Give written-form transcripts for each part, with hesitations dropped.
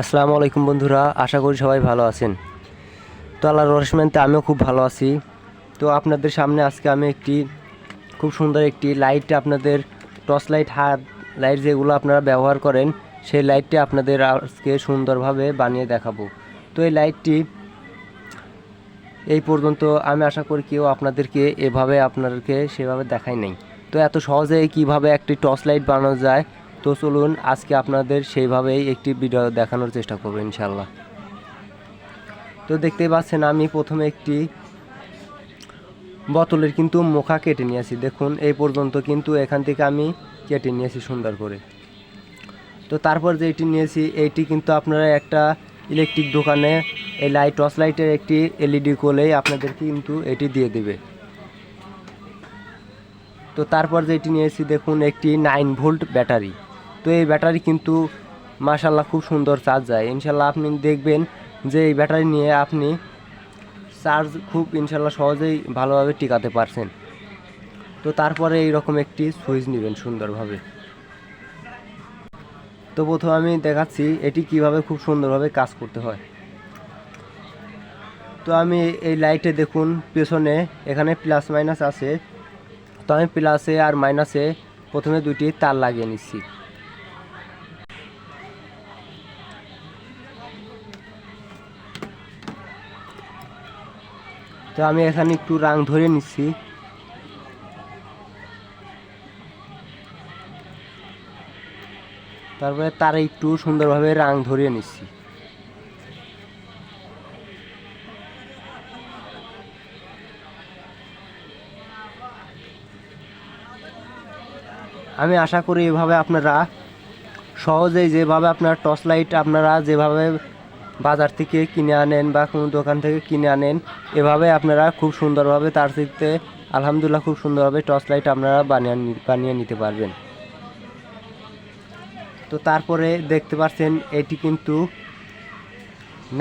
আসসালামু আলাইকুম বন্ধুরা, আশা করি সবাই ভালো আছেন। তো আল্লাহর রহমতে আমিও খুব ভালো আছি। তো আপনাদের সামনে আজকে আমি খুব সুন্দর একটি লাইট, আপনাদের টর্চ লাইট, হাত লাইট যেগুলো আপনারা ব্যবহার করেন, সেই লাইটটি আপনাদের আজকে সুন্দরভাবে বানিয়ে দেখাবো। তো এই লাইটটি এই পর্যন্ত আমি আশা করি কেউ আপনাদেরকে আপনাদেরকে সেভাবে দেখাই নাই। তো এত সহজে কিভাবে একটি টর্চ লাইট বানানো যায়, তো চলুন আজকে আপনাদের সেইভাবেই একটি ভিডিও দেখানোর চেষ্টা করবো ইনশাল্লাহ। তো দেখতেই পাচ্ছেন আমি প্রথমে একটি বোতলের মুখা কেটে নিয়েছি। দেখুন এই পর্যন্ত এখান থেকে আমি কেটে নিয়েছি সুন্দর করে। তো তারপর যেটি নিয়েছি এইটি আপনারা একটা ইলেকট্রিক দোকানে এই টর্চ লাইটের একটি এলইডি কোলেই আপনাদেরকে এটি দিয়ে দেবে। তো তারপর যেটি নিয়েছি দেখুন একটি 9 ভোল্ট ব্যাটারি। তো এই ব্যাটারি মাশাআল্লাহ খুব সুন্দর চার্জ যায়। ইনশাল্লাহ আপনি দেখবেন যে এই ব্যাটারি নিয়ে আপনি চার্জ খুব ইনশাল্লাহ সহজেই ভালোভাবে টিকাতে পারছেন। তো তারপরে এইরকম একটি সুইচ নেবেন সুন্দরভাবে। তো প্রথমে আমি দেখাচ্ছি এটি কিভাবে খুব সুন্দরভাবে কাজ করতে হয়। তো আমি এই লাইটে দেখুন পেছনে এখানে প্লাস মাইনাস আছে। তো আমি প্লাসে আর মাইনাসে প্রথমে দুটি তার লাগিয়ে নিচ্ছি। তো আমি এখানে একটু রাং ধরে নিচ্ছি। তারপরে তার একটু সুন্দরভাবে রাং ধরিয়ে নিচ্ছি। আমি আশা করি এভাবে আপনারা সহজেই, যেভাবে আপনার টর্চ লাইট আপনারা যেভাবে বাজার থেকে কিনে আনেন বা কোনো দোকান থেকে কিনে আনেন, এভাবে আপনারা খুব সুন্দরভাবে তার থেকে আলহামদুলিল্লাহ খুব সুন্দরভাবে টর্চ লাইট আপনারা বানিয়ে নিতে পারবেন। তো তারপরে দেখতে পাচ্ছেন এটি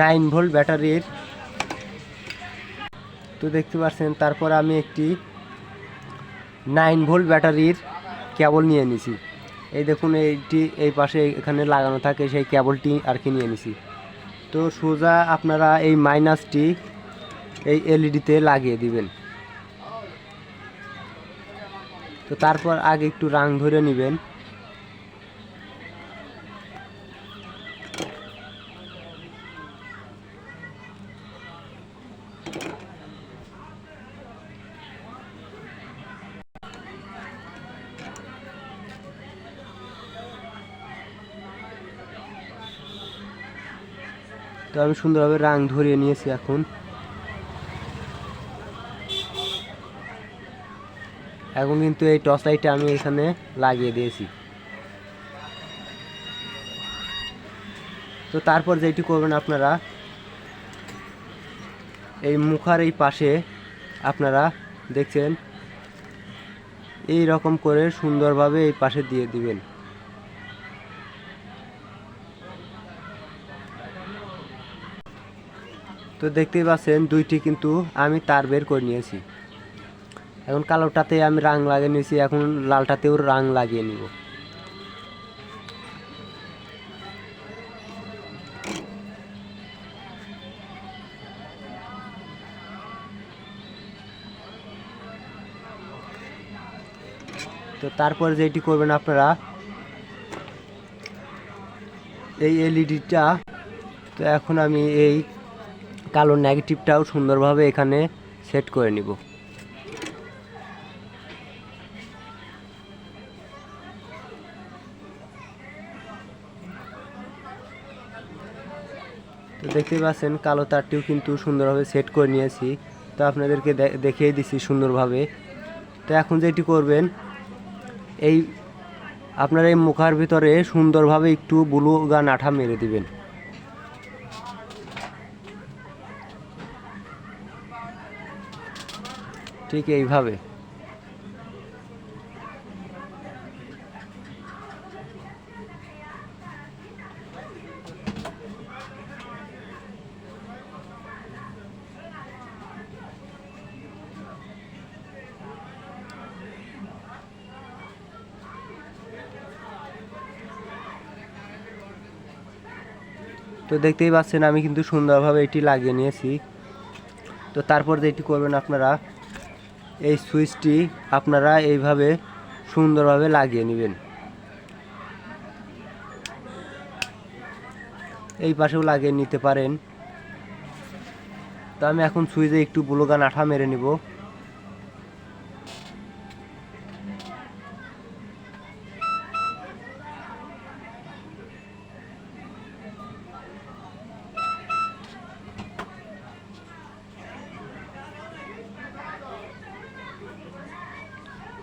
9 ভোল্ট ব্যাটারির। তো দেখতে পাচ্ছেন তারপর আমি একটি 9 ভোল্ট ব্যাটারির কেবল নিয়ে নিছি। এই দেখুন এইটি এই পাশে এখানে লাগানো থাকে, সেই কেবলটি আর কি নিয়ে নিছি। তো সোজা আপনারা এই মাইনাসটি এই এলইডিতে লাগিয়ে দিবেন। তো তারপর আগে একটু রাং ধরে নেবেন। তো আমি সুন্দরভাবে রাং ধরিয়ে নিয়েছি। এখন এই টর্চ লাইটটা আমি এখানে লাগিয়ে দিয়েছি। তো তারপর যেটি করবেন আপনারা এই মুখার এই পাশে আপনারা দেখছেন এই রকম করে সুন্দরভাবে এই পাশে দিয়ে দিবেন। তো দেখতেই পাচ্ছেন দুইটি আমি তার বের করে নিয়েছি। এখন কালোটাতে আমি রাং লাগিয়ে নিয়েছি, এখন লালটাতেও রাং লাগিয়ে নিব। তো তারপর যেটি করবেন আপনারা এই এলইডিটা, তো এখন আমি এই কালো নেগেটিভটাও সুন্দরভাবে এখানে সেট করে নিব। তো দেখতেই পাচ্ছেন কালো তারটিও সুন্দরভাবে সেট করে নিয়েছি। তো আপনাদেরকে দেখিয়ে দিচ্ছি সুন্দরভাবে। তো এখন যেটি করবেন এই আপনার এই মুখার ভিতরে সুন্দরভাবে একটু ব্লু গান আঠা মেরে দিবেন। ঠিক এইভাবে। তো দেখতেই পাচ্ছেন আমি কিন্তু সুন্দরভাবে এটি লাগিয়ে নিয়েছি। তো তারপর যেটি করবেন আপনারা এই সুইচটি আপনারা এইভাবে সুন্দরভাবে লাগিয়ে নেবেন। এই পাশেও লাগিয়ে নিতে পারেন। তো আমি এখন সুইচে একটু ব্লু গান আঠা মেরে নিব।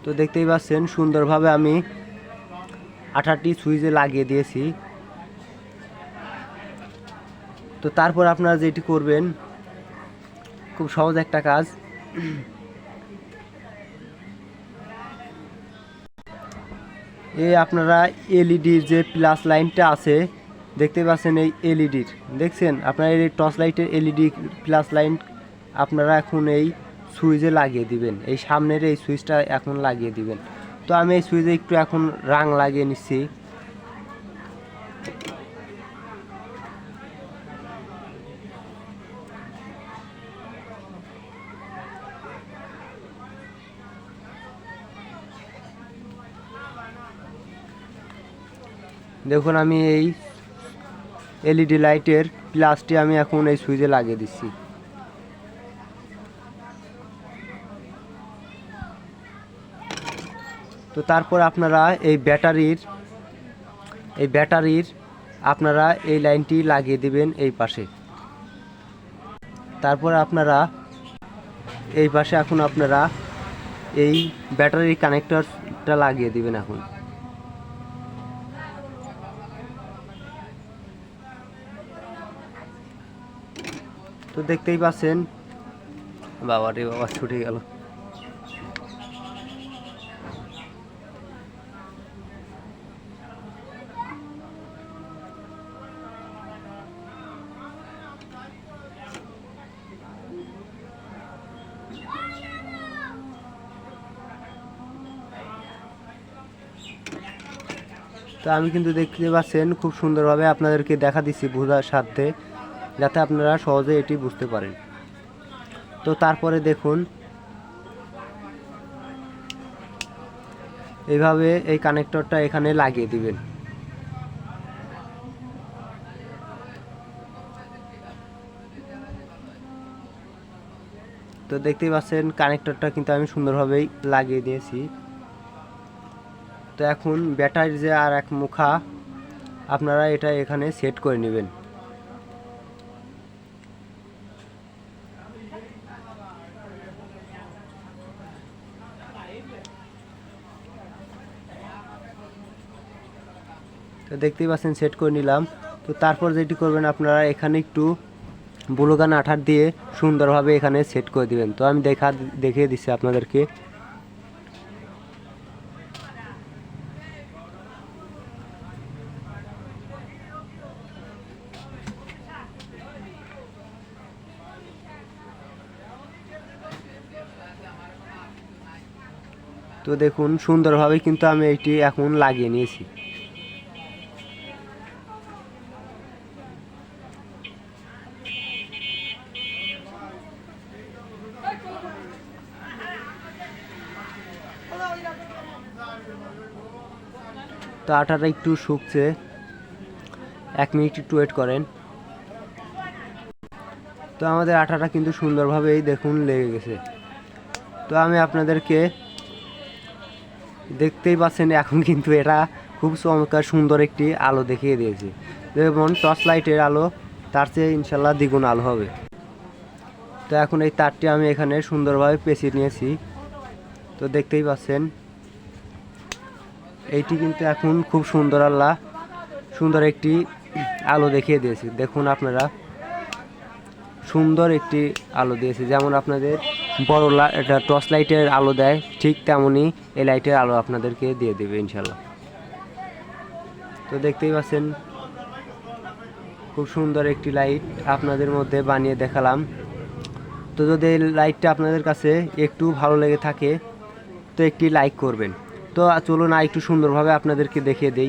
তো দেখতেই পাচ্ছেন সুন্দরভাবে আমি আঠাটি সুইচে লাগিয়ে দিয়েছি। তো তারপর আপনারা যেটি করবেন খুব সহজ একটা কাজ, আপনারা এলইডির যে প্লাস লাইনটা আছে দেখতে পাচ্ছেন, এই এলইডির দেখছেন আপনারা এই টর্চ লাইটের এলইডি প্লাস লাইন আপনারা এখন এই সুইচে লাগিয়ে দিবেন। এই সামনের এই সুইচটা এখন লাগিয়ে দিবেন। তো আমি এই সুইচে একটু এখন রাং লাগিয়ে নিচ্ছি। দেখুন আমি এই এলইডি লাইটের প্লাসটি আমি এখন এই সুইচে লাগিয়ে দিচ্ছি। তো তারপর আপনারা এই ব্যাটারির আপনারা এই লাইনটি লাগিয়ে দিবেন এই পাশে। তারপর আপনারা এই পাশে এখন আপনারা এই ব্যাটারি কানেক্টরটা লাগিয়ে দিবেন এখন। তো দেখতেই পাচ্ছেন, বাবা রে বাবা ছুটে গেল। তো আমি কিন্তু দেখতে পাচ্ছেন খুব সুন্দরভাবে আপনাদেরকে দেখা দিচ্ছি বোঝার সাথে, যাতে আপনারা সহজে এটি বুঝতে পারেন। তো তারপরে দেখুন এইভাবে এই কানেক্টরটা এখানে লাগিয়ে দিবেন। তো দেখতেই পাচ্ছেন কানেক্টরটা কিন্তু আমি সুন্দরভাবেই লাগিয়ে দিয়েছি। তো এখন ব্যাটারির যে আর এক মুখা আপনারা এটা এখানে সেট করে নেবেন। তো দেখতেই পাচ্ছেন সেট করে নিলাম। তো তারপর যেটি করবেন আপনারা এখানে একটু ব্লু গান আঠার দিয়ে সুন্দরভাবে এখানে সেট করে দিবেন। তো আমি দেখিয়ে দিচ্ছি আপনাদেরকে। তো দেখুন সুন্দরভাবে কিন্তু আমি এটি এখন লাগিয়ে নিয়েছি। তো আটাটা একটু শুকছে, 1 মিনিট একটু ওয়েট করেন। তো আমাদের আটাটা কিন্তু সুন্দরভাবেই দেখুন লেগে গেছে। তো আমি আপনাদেরকে দেখতেই পাচ্ছেন এখন কিন্তু এটা খুব চমৎকার সুন্দর একটি আলো দেখিয়ে দিয়েছে। যেমন টর্চ লাইটের আলো তার চেয়ে ইনশাল্লাহ দ্বিগুণ আলো হবে। তো এখন এই তারটি আমি এখানে সুন্দরভাবে পেঁচিয়ে নিয়েছি। তো দেখতেই পাচ্ছেন এইটি কিন্তু এখন খুব সুন্দর একটি আলো দেখিয়ে দিয়েছে। দেখুন আপনারা সুন্দর একটি আলো দিয়েছে, যেমন আপনাদের বড় এটা টর্চ লাইটের আলো দেয় ঠিক তেমনই এই লাইটের আলো আপনাদেরকে দিয়ে দেবে ইনশাল্লাহ। তো দেখতেই পাচ্ছেন খুব সুন্দর একটি লাইট আপনাদের মধ্যে বানিয়ে দেখালাম। তো যদি এই লাইটটা আপনাদের কাছে একটু ভালো লেগে থাকে তো একটি লাইক করবেন। তো চলুন একটু সুন্দরভাবে আপনাদেরকে দেখিয়ে দেই।